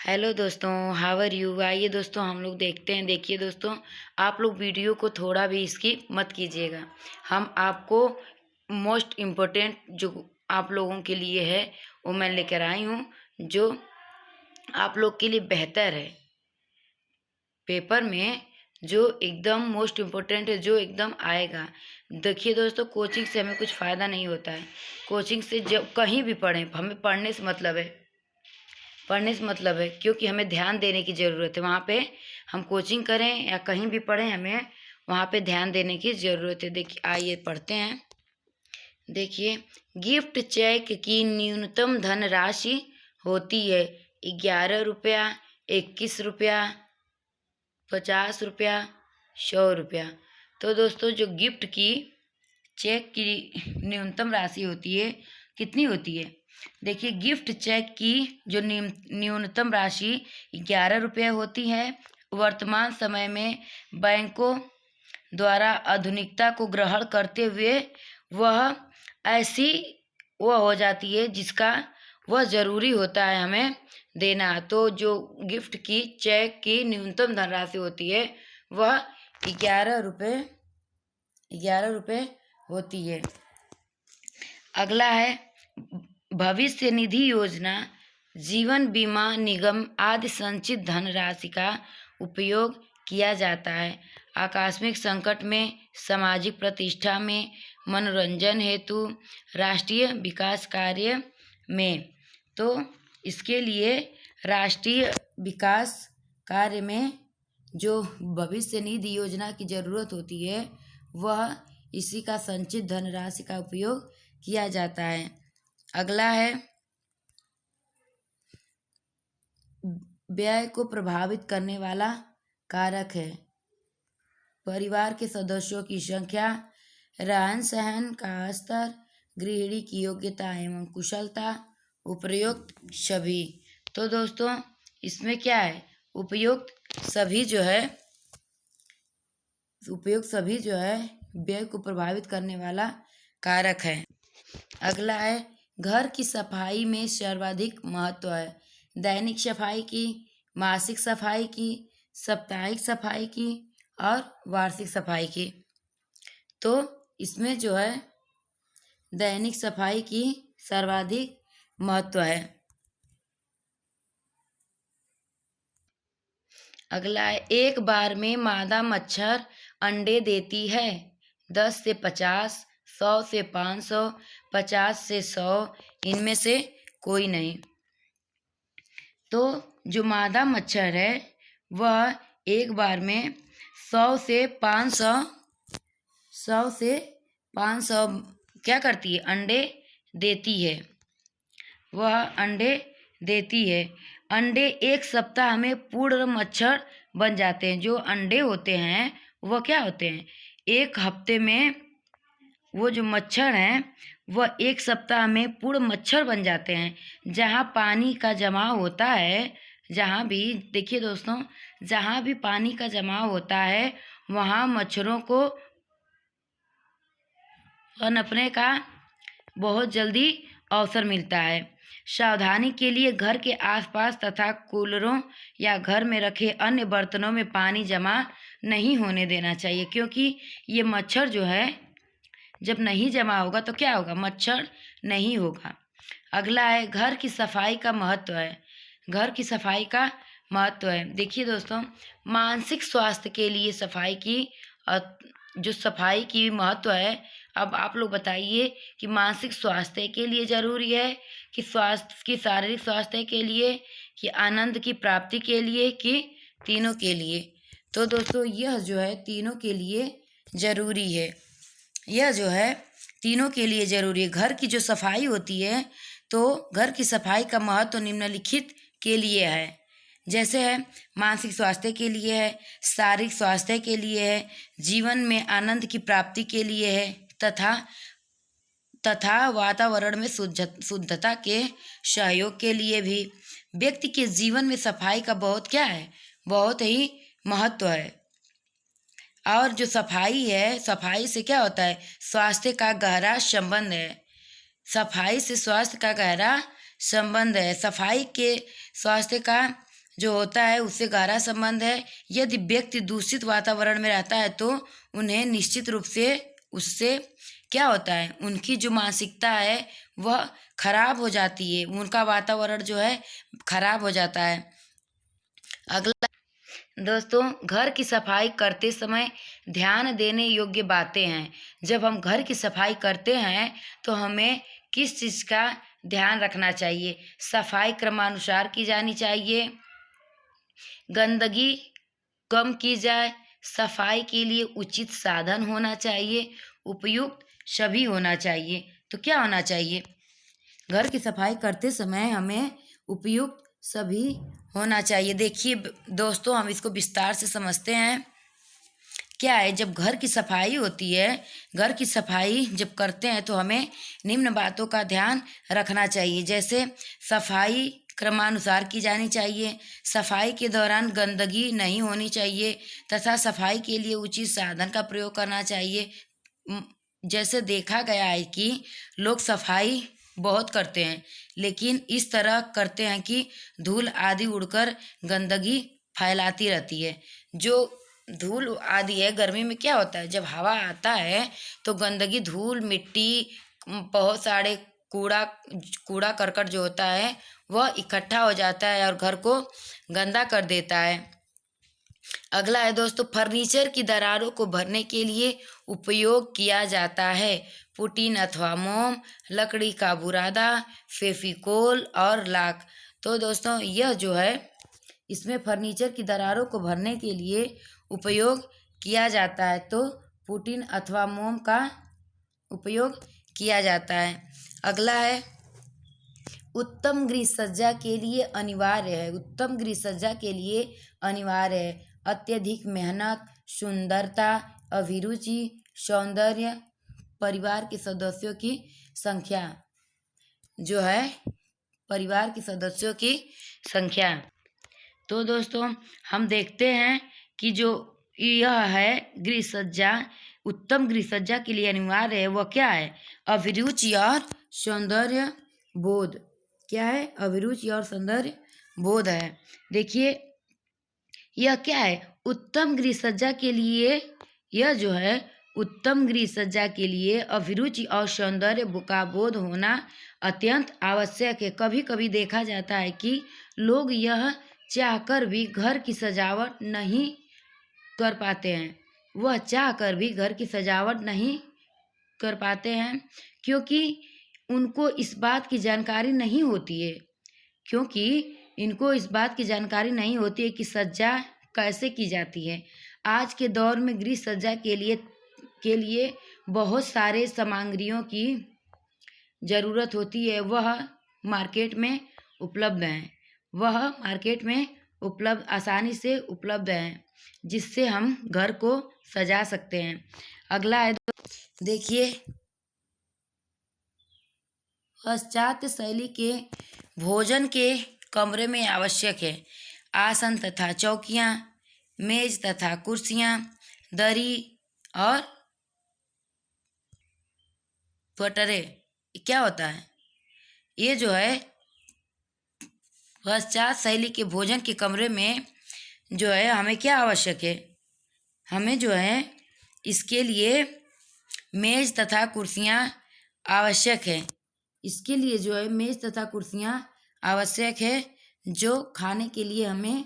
Hello दोस्तों, how are you. आइए दोस्तों हम लोग देखते हैं। देखिए दोस्तों, आप लोग वीडियो को थोड़ा भी स्किप मत कीजिएगा। हम आपको मोस्ट इम्पोर्टेंट जो आप लोगों के लिए है वो मैं लेकर आई हूँ, जो आप लोग के लिए बेहतर है। पेपर में जो एकदम मोस्ट इम्पोर्टेंट है, जो एकदम आएगा। देखिए दोस्तों, कोचिंग से हमें कुछ फ़ायदा नहीं होता है। कोचिंग से जब कहीं भी पढ़ें, हमें पढ़ने से मतलब है, क्योंकि हमें ध्यान देने की ज़रूरत है। वहाँ पे हम कोचिंग करें या कहीं भी पढ़ें, हमें वहाँ पे ध्यान देने की ज़रूरत है। देखिए, आइए पढ़ते हैं। देखिए, गिफ्ट चेक की न्यूनतम धनराशि होती है 11 रुपया, 21 रुपया, 50 रुपया, 100 रुपया। तो दोस्तों, जो गिफ्ट की चेक की न्यूनतम राशि होती है, कितनी होती है? देखिए, गिफ्ट चेक की जो न्यूनतम राशि 11 रुपये होती है। वर्तमान समय में बैंकों द्वारा आधुनिकता को ग्रहण करते हुए वह ऐसी वह हो जाती है जिसका वह ज़रूरी होता है हमें देना। तो जो गिफ्ट की चेक की न्यूनतम धनराशि होती है वह 11 रुपये 11 रुपये होती है। अगला है भविष्य निधि योजना, जीवन बीमा निगम आदि संचित धनराशि का उपयोग किया जाता है आकस्मिक संकट में, सामाजिक प्रतिष्ठा में, मनोरंजन हेतु, राष्ट्रीय विकास कार्य में। तो इसके लिए राष्ट्रीय विकास कार्य में जो भविष्य निधि योजना की ज़रूरत होती है, वह इसी का संचित धनराशि का उपयोग किया जाता है। अगला है व्यय को प्रभावित करने वाला कारक है परिवार के सदस्यों की संख्या, रहन सहन का स्तर, गृहिणी की योग्यता एवं कुशलता, उपयुक्त सभी। तो दोस्तों, इसमें क्या है? उपयुक्त सभी जो है व्यय को प्रभावित करने वाला कारक है। अगला है घर की सफाई में सर्वाधिक महत्व है दैनिक सफाई की, मासिक सफाई की, साप्ताहिक सफाई की और वार्षिक सफाई की। तो इसमें जो है दैनिक सफाई की सर्वाधिक महत्व है। अगला है एक बार में मादा मच्छर अंडे देती है 10 से 50, 100 से 500, 50 से 100, इनमें से कोई नहीं। तो जो मादा मच्छर है वह एक बार में 100 से 500 क्या करती है? अंडे देती है। वह अंडे देती है। अंडे एक सप्ताह में पूर्ण मच्छर बन जाते हैं। जो अंडे होते हैं वह क्या होते हैं? एक हफ्ते में वो जो मच्छर हैं वह एक सप्ताह में पूर्ण मच्छर बन जाते हैं। जहाँ पानी का जमाव होता है, जहाँ भी देखिए दोस्तों, जहाँ भी पानी का जमाव होता है वहाँ मच्छरों को पनपने का बहुत जल्दी अवसर मिलता है। सावधानी के लिए घर के आसपास तथा कूलरों या घर में रखे अन्य बर्तनों में पानी जमा नहीं होने देना चाहिए, क्योंकि ये मच्छर जो है जब नहीं जमा होगा तो क्या होगा? मच्छर नहीं होगा। अगला है घर की सफाई का महत्व है। घर की सफाई का महत्व है। देखिए दोस्तों, मानसिक स्वास्थ्य के लिए सफाई की जो सफाई की महत्व है। अब आप लोग बताइए कि मानसिक स्वास्थ्य के लिए ज़रूरी है कि स्वास्थ्य की शारीरिक स्वास्थ्य के लिए, कि आनंद की प्राप्ति के लिए, कि तीनों के लिए? तो दोस्तों, यह जो है तीनों के लिए ज़रूरी है। यह जो है तीनों के लिए ज़रूरी है। घर की जो सफाई होती है, तो घर की सफाई का महत्व निम्नलिखित के लिए है। जैसे है मानसिक स्वास्थ्य के लिए है, शारीरिक स्वास्थ्य के लिए है, जीवन में आनंद की प्राप्ति के लिए है, तथा वातावरण में शुद्धता के सहयोग के लिए भी। व्यक्ति के जीवन में सफाई का बहुत क्या है? बहुत ही महत्व है। और जो सफाई है, सफाई से क्या होता है? स्वास्थ्य का गहरा संबंध है। सफाई से स्वास्थ्य का गहरा संबंध है। सफाई के स्वास्थ्य का जो होता है उससे गहरा संबंध है। यदि व्यक्ति दूषित वातावरण में रहता है तो उन्हें निश्चित रूप से उससे क्या होता है, उनकी जो मानसिकता है वह खराब हो जाती है, उनका वातावरण जो है खराब हो जाता है। अगला दोस्तों, घर की सफाई करते समय ध्यान देने योग्य बातें हैं। जब हम घर की सफाई करते हैं तो हमें किस चीज़ का ध्यान रखना चाहिए? सफाई क्रमानुसार की जानी चाहिए, गंदगी कम की जाए, सफाई के लिए उचित साधन होना चाहिए, उपयुक्त सभी होना चाहिए। तो क्या होना चाहिए? घर की सफाई करते समय हमें उपयुक्त सभी होना चाहिए। देखिए दोस्तों, हम इसको विस्तार से समझते हैं। क्या है, जब घर की सफाई होती है, घर की सफाई जब करते हैं तो हमें निम्न बातों का ध्यान रखना चाहिए। जैसे सफाई क्रमानुसार की जानी चाहिए, सफाई के दौरान गंदगी नहीं होनी चाहिए तथा सफाई के लिए उचित साधन का प्रयोग करना चाहिए। जैसे देखा गया है कि लोग सफाई बहुत करते हैं, लेकिन इस तरह करते हैं कि धूल आदि उड़कर गंदगी फैलाती रहती है। जो धूल आदि है, गर्मी में क्या होता है, जब हवा आता है तो गंदगी, धूल, मिट्टी, बहुत सारे कूड़ा करकट जो होता है वह इकट्ठा हो जाता है और घर को गंदा कर देता है। अगला है दोस्तों, फर्नीचर की दरारों को भरने के लिए उपयोग किया जाता है पुटीन अथवा मोम, लकड़ी का बुरादा, फेविकोल और लाख। तो दोस्तों, यह जो है इसमें फर्नीचर की दरारों को भरने के लिए उपयोग किया जाता है, तो पुटीन अथवा मोम का उपयोग किया जाता है। अगला है, उत्तम गृह सज्जा के लिए अनिवार्य है, उत्तम गृह सज्जा के लिए अनिवार्य है अत्यधिक मेहनत, सुंदरता, अभिरुचि, सौंदर्य, परिवार के सदस्यों की संख्या, जो है परिवार के सदस्यों की संख्या। तो दोस्तों, हम देखते हैं कि जो यह है गृह सज्जा, उत्तम गृह सज्जा के लिए अनिवार्य है, वह क्या है? अभिरुचि और सौंदर्य बोध। क्या है? अभिरुचि और सौंदर्य बोध है। देखिए यह क्या है? उत्तम गृह सज्जा के लिए, यह जो है उत्तम गृह सज्जा के लिए अभिरुचि और सौंदर्य का बोध होना अत्यंत आवश्यक है। कभी कभी देखा जाता है कि लोग यह चाहकर भी घर की सजावट नहीं कर पाते हैं, वह चाहकर भी घर की सजावट नहीं कर पाते हैं क्योंकि उनको इस बात की जानकारी नहीं होती है, क्योंकि इनको इस बात की जानकारी नहीं होती है कि सज्जा कैसे की जाती है। आज के दौर में गृह सज्जा के लिए बहुत सारे सामग्रियों की ज़रूरत होती है, वह मार्केट में उपलब्ध हैं, वह मार्केट में उपलब्ध आसानी से उपलब्ध हैं, जिससे हम घर को सजा सकते हैं। अगला है, देखिए पाश्चात्य शैली के भोजन के कमरे में आवश्यक है आसन तथा चौकियाँ, मेज तथा कुर्सियाँ, दरी और पटरे। क्या होता है? ये जो है पाश्चात्य शैली के भोजन के कमरे में जो है हमें क्या आवश्यक है? हमें जो है इसके लिए मेज तथा कुर्सियाँ आवश्यक है। इसके लिए जो है मेज तथा कुर्सियाँ आवश्यक है, जो खाने के लिए हमें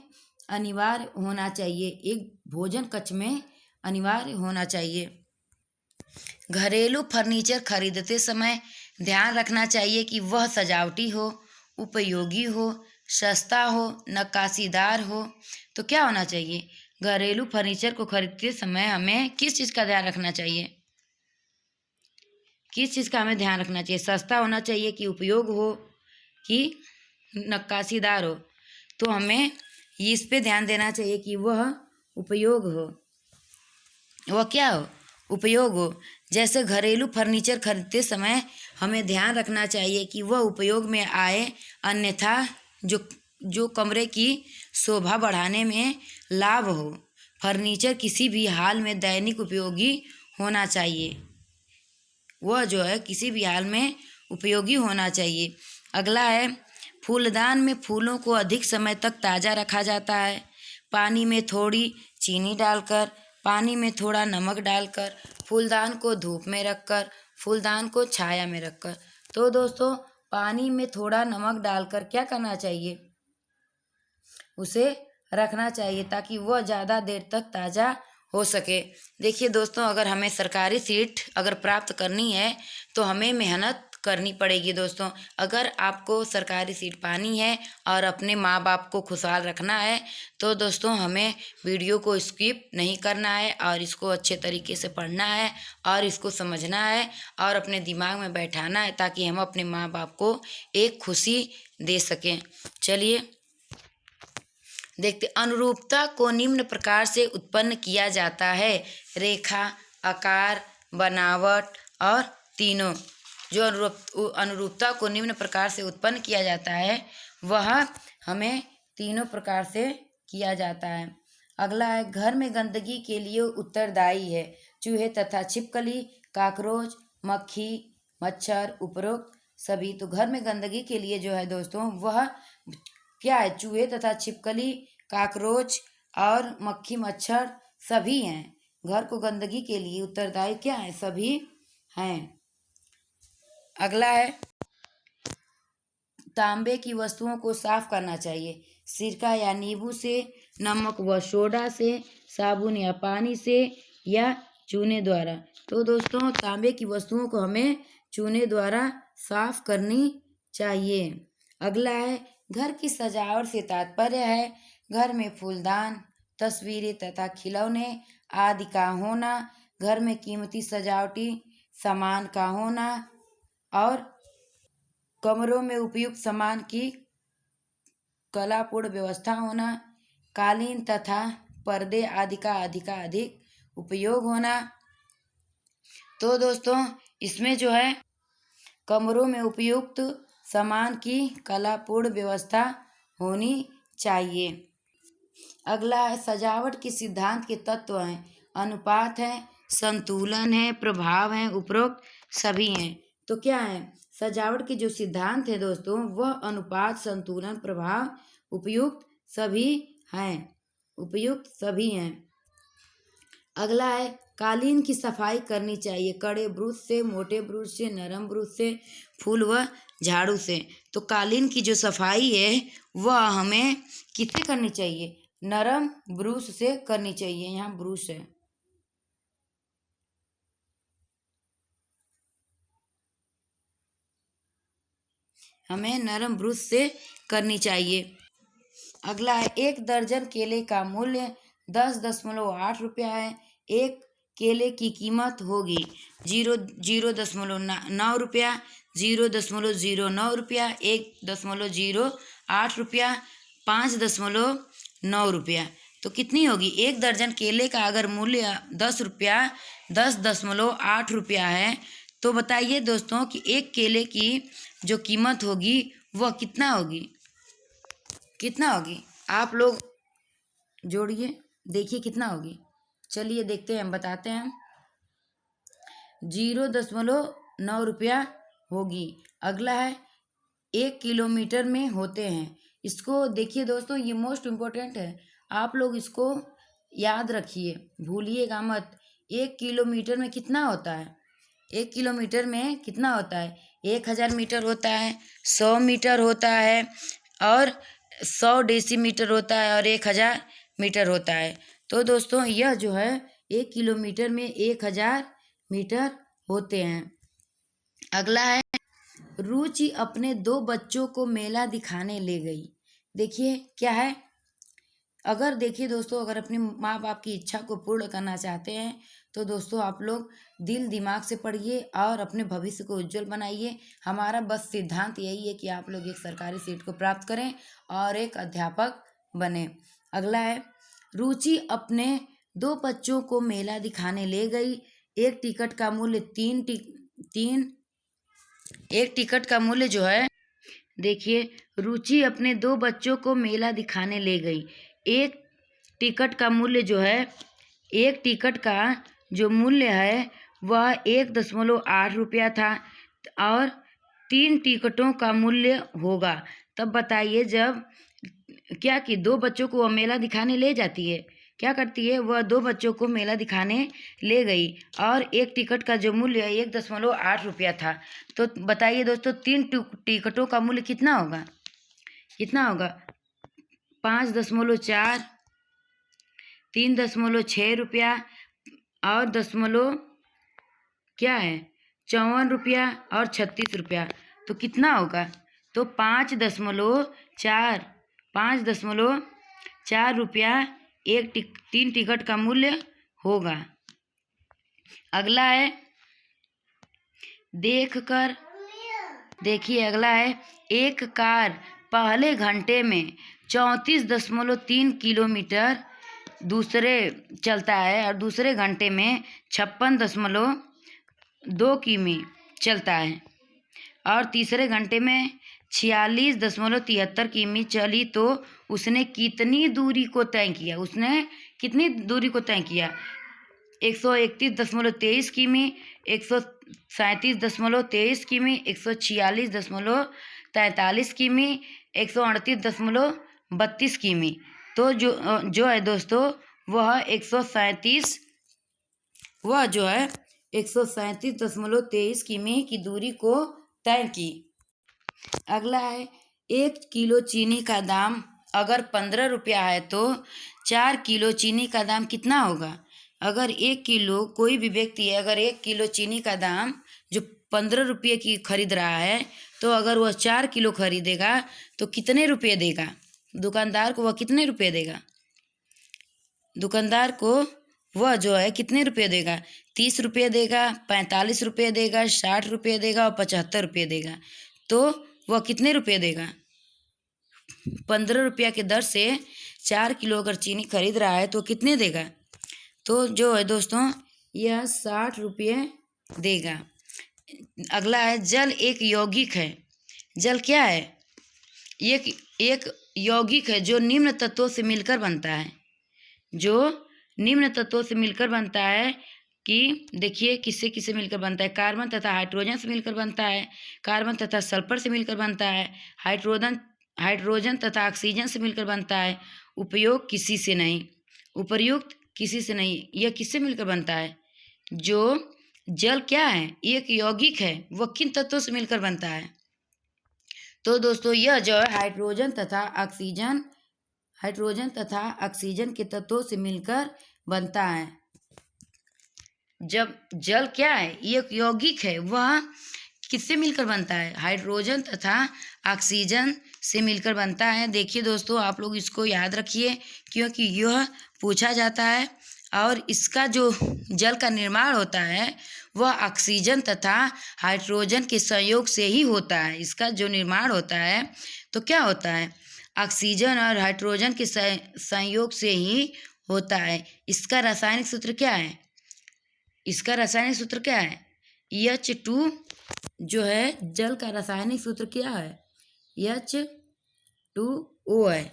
अनिवार्य होना चाहिए, एक भोजन कक्ष में अनिवार्य होना चाहिए। घरेलू फर्नीचर खरीदते समय ध्यान रखना चाहिए कि वह सजावटी हो, उपयोगी हो, सस्ता हो, नक्काशीदार हो। तो क्या होना चाहिए? घरेलू फर्नीचर को खरीदते समय हमें किस चीज़ का ध्यान रखना चाहिए? किस चीज़ का हमें ध्यान रखना चाहिए? सस्ता होना चाहिए कि उपयोग हो कि नक्काशीदार हो। तो हमें इस पे ध्यान देना चाहिए कि वह उपयोग हो, वह क्या हो? उपयोग हो। जैसे घरेलू फर्नीचर खरीदते समय हमें ध्यान रखना चाहिए कि वह उपयोग में आए, अन्यथा जो कमरे की शोभा बढ़ाने में लाभ हो। फर्नीचर किसी भी हाल में दैनिक उपयोगी होना चाहिए, वह जो है किसी भी हाल में उपयोगी होना चाहिए। अगला है, फूलदान में फूलों को अधिक समय तक ताज़ा रखा जाता है। पानी में थोड़ी चीनी डालकर, पानी में थोड़ा नमक डालकर, फूलदान को धूप में रखकर, फूलदान को छाया में रखकर। तो दोस्तों पानी में थोड़ा नमक डालकर क्या करना चाहिए, उसे रखना चाहिए ताकि वह ज़्यादा देर तक ताज़ा हो सके। देखिए दोस्तों, अगर हमें सरकारी सीट अगर प्राप्त करनी है तो हमें मेहनत करनी पड़ेगी दोस्तों। अगर आपको सरकारी सीट पानी है और अपने माँ बाप को खुशहाल रखना है तो दोस्तों हमें वीडियो को स्किप नहीं करना है और इसको अच्छे तरीके से पढ़ना है और इसको समझना है और अपने दिमाग में बैठाना है ताकि हम अपने माँ बाप को एक खुशी दे सकें। चलिए देखते, अनुरूपता को निम्न प्रकार से उत्पन्न किया जाता है। रेखा, आकार, बनावट और तीनों। जो अनुरूपता को निम्न प्रकार से उत्पन्न किया जाता है वह हमें तीनों प्रकार से किया जाता है। अगला है, घर में गंदगी के लिए उत्तरदायी है चूहे तथा छिपकली, काकरोच, मक्खी, मच्छर, उपरोक्त सभी। तो घर में गंदगी के लिए जो है दोस्तों वह क्या है, चूहे तथा छिपकली, काकरोच और मक्खी, मच्छर सभी हैं। घर को गंदगी के लिए उत्तरदायी क्या है, सभी हैं। अगला है, तांबे की वस्तुओं को साफ करना चाहिए सिरका या नींबू से, नमक व सोडा से, साबुन या पानी से या चूने द्वारा। तो दोस्तों तांबे की वस्तुओं को हमें चूने द्वारा साफ करनी चाहिए। अगला है, घर की सजावट से तात्पर्य है घर में फूलदान, तस्वीरें तथा खिलौने आदि का होना, घर में कीमती सजावटी सामान का होना और कमरों में उपयुक्त सामान की कलापूर्ण व्यवस्था होना, कालीन तथा पर्दे आदि का अधिक उपयोग होना। तो दोस्तों इसमें जो है कमरों में उपयुक्त सामान की कलापूर्ण व्यवस्था होनी चाहिए। अगला है, सजावट के सिद्धांत के तत्व हैं, अनुपात है, संतुलन है, प्रभाव है, उपरोक्त सभी हैं। तो क्या है, सजावट के जो सिद्धांत है दोस्तों वह अनुपात, संतुलन, प्रभाव, उपयुक्त सभी हैं, उपयुक्त सभी हैं। अगला है, कालीन की सफाई करनी चाहिए कड़े ब्रश से, मोटे ब्रश से, नरम ब्रश से, फूल व झाड़ू से। तो कालीन की जो सफाई है वह हमें किससे करनी चाहिए, नरम ब्रश से करनी चाहिए। यहाँ ब्रश है, हमें नरम ब्रश से करनी चाहिए। अगला है, 1 दर्जन केले का मूल्य 10.8 रुपया है। एक केले की कीमत होगी 0.9 रुपया, 0.09 रुपया, 1.08 रुपया, 5.9 रुपया। तो कितनी होगी, 1 दर्जन केले का अगर मूल्य 10 रुपया 10.8 रुपया है तो बताइए दोस्तों कि एक केले की जो कीमत होगी वह कितना होगी, कितना होगी, आप लोग जोड़िए देखिए कितना होगी। चलिए देखते हैं, हम बताते हैं, 0.9 रुपया होगी। अगला है, 1 किलोमीटर में होते हैं। इसको देखिए दोस्तों, ये मोस्ट इम्पोर्टेंट है, आप लोग इसको याद रखिए, भूलिएगा मत। 1 किलोमीटर में कितना होता है, 1 किलोमीटर में कितना होता है, 1000 मीटर होता है, 100 मीटर होता है और 100 डेसीमीटर होता है और 1000 मीटर होता है। तो दोस्तों यह जो है 1 किलोमीटर में 1000 मीटर होते हैं। अगला है, रुचि अपने 2 बच्चों को मेला दिखाने ले गई। देखिए क्या है, अगर देखिए दोस्तों, अगर अपने माँ बाप की इच्छा को पूर्ण करना चाहते हैं तो दोस्तों आप लोग दिल दिमाग से पढ़िए और अपने भविष्य को उज्जवल बनाइए। हमारा बस सिद्धांत यही है कि आप लोग एक सरकारी सीट को प्राप्त करें और एक अध्यापक बने। अगला है, रुचि अपने 2 बच्चों को मेला दिखाने ले गई। एक टिकट का मूल्य एक टिकट का मूल्य जो है, देखिए रुचि अपने 2 बच्चों को मेला दिखाने ले गई। एक टिकट का मूल्य जो है, एक टिकट का जो मूल्य है वह 1.8 रुपया था और 3 टिकटों का मूल्य होगा। तब बताइए जब क्या कि 2 बच्चों को वह मेला दिखाने ले जाती है। क्या करती है? वह 2 बच्चों को मेला दिखाने ले गई और एक टिकट का जो मूल्य 1.8 रुपया था। तो बताइए दोस्तों 3 टिकटों का मूल्य कितना होगा? कितना होगा? 5.4, 3.6 रुपया और दशमलव क्या है 54 रुपया और 36 रुपया। तो कितना होगा? तो 5.4 रुपया 3 टिकट का मूल्य होगा। अगला है देखिए अगला है एक कार पहले घंटे में 34.3 किलोमीटर दूसरे चलता है और दूसरे घंटे में 56.2 किमी चलता है और तीसरे घंटे में 46.73 किमी चली तो उसने कितनी दूरी को तय किया? 131.23 किमी, 137.23 किमी, 146.43 किमी, 138.32 किमी। तो जो है दोस्तों वह 137.23 किमी की दूरी को तय की। अगला है 1 किलो चीनी का दाम अगर 15 रुपया है तो 4 किलो चीनी का दाम कितना होगा? अगर 1 किलो कोई भी व्यक्ति है अगर 1 किलो चीनी का दाम जो 15 रुपये की खरीद रहा है तो अगर वह 4 किलो खरीदेगा तो कितने रुपये देगा? दुकानदार को वह कितने रुपये देगा? दुकानदार को वह जो है कितने रुपये देगा? 30 रुपये देगा, 45 रुपये देगा, 60 रुपये देगा और 75 रुपये देगा। तो वह कितने रुपये देगा? 15 रुपया के दर से 4 किलो अगर चीनी खरीद रहा है तो कितने देगा? तो जो है दोस्तों यह 60 रुपये देगा। अगला है जल एक यौगिक है। जल क्या है? एक यौगिक है जो निम्न तत्वों से मिलकर बनता है। कि देखिए किससे किससे मिलकर बनता है? कार्बन तथा हाइड्रोजन से मिलकर बनता है, कार्बन तथा सल्फर से मिलकर बनता है, हाइड्रोजन तथा ऑक्सीजन से मिलकर बनता है, उपर्युक्त किसी से नहीं। यह किससे मिलकर बनता है? जो जल क्या है? एक यौगिक है, वह किन तत्वों से मिलकर बनता है? तो दोस्तों यह जो है हाइड्रोजन तथा ऑक्सीजन के तत्वों से मिलकर बनता है। जब जल क्या है? एक यौगिक है, वह किससे मिलकर बनता है? हाइड्रोजन तथा ऑक्सीजन से मिलकर बनता है। देखिए दोस्तों आप लोग इसको याद रखिए क्योंकि यह पूछा जाता है और इसका जो जल का निर्माण होता है वह ऑक्सीजन तथा हाइड्रोजन के संयोग से ही होता है। इसका जो निर्माण होता है तो क्या होता है? ऑक्सीजन और हाइड्रोजन के संयोग से ही होता है। इसका रासायनिक सूत्र क्या है? H2 जो है जल का रासायनिक सूत्र क्या है? H2O है।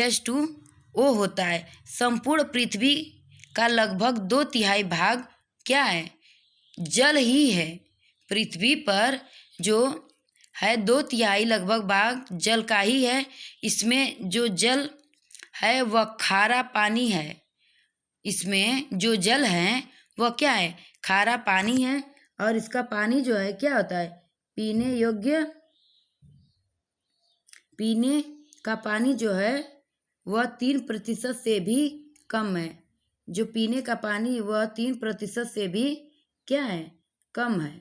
H2O होता है। संपूर्ण पृथ्वी का लगभग 2/3 भाग क्या है? जल ही है। पृथ्वी पर जो है 2/3 लगभग भाग जल का ही है। इसमें जो जल है वह खारा पानी है। इसमें जो जल है वह क्या है? खारा पानी है और इसका पानी जो है क्या होता है? पीने का पानी जो है वह 3% से भी कम है। जो पीने का पानी वह 3% से भी क्या है? कम है।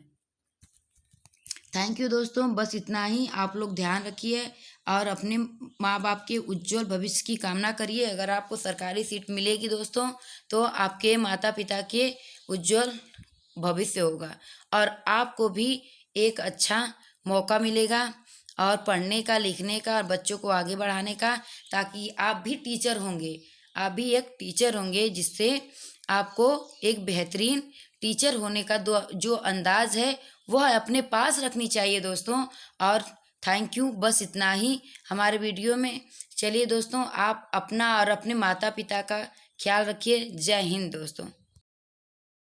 थैंक यू दोस्तों, बस इतना ही। आप लोग ध्यान रखिए और अपने माँ बाप के उज्जवल भविष्य की कामना करिए। अगर आपको सरकारी सीट मिलेगी दोस्तों तो आपके माता पिता के उज्जवल भविष्य होगा और आपको भी एक अच्छा मौका मिलेगा और पढ़ने का, लिखने का और बच्चों को आगे बढ़ाने का, ताकि आप भी एक टीचर होंगे जिससे आपको एक बेहतरीन टीचर होने का जो अंदाज है वह अपने पास रखनी चाहिए दोस्तों। और थैंक यू, बस इतना ही हमारे वीडियो में। चलिए दोस्तों आप अपना और अपने माता पिता का ख्याल रखिए। जय हिंद दोस्तों।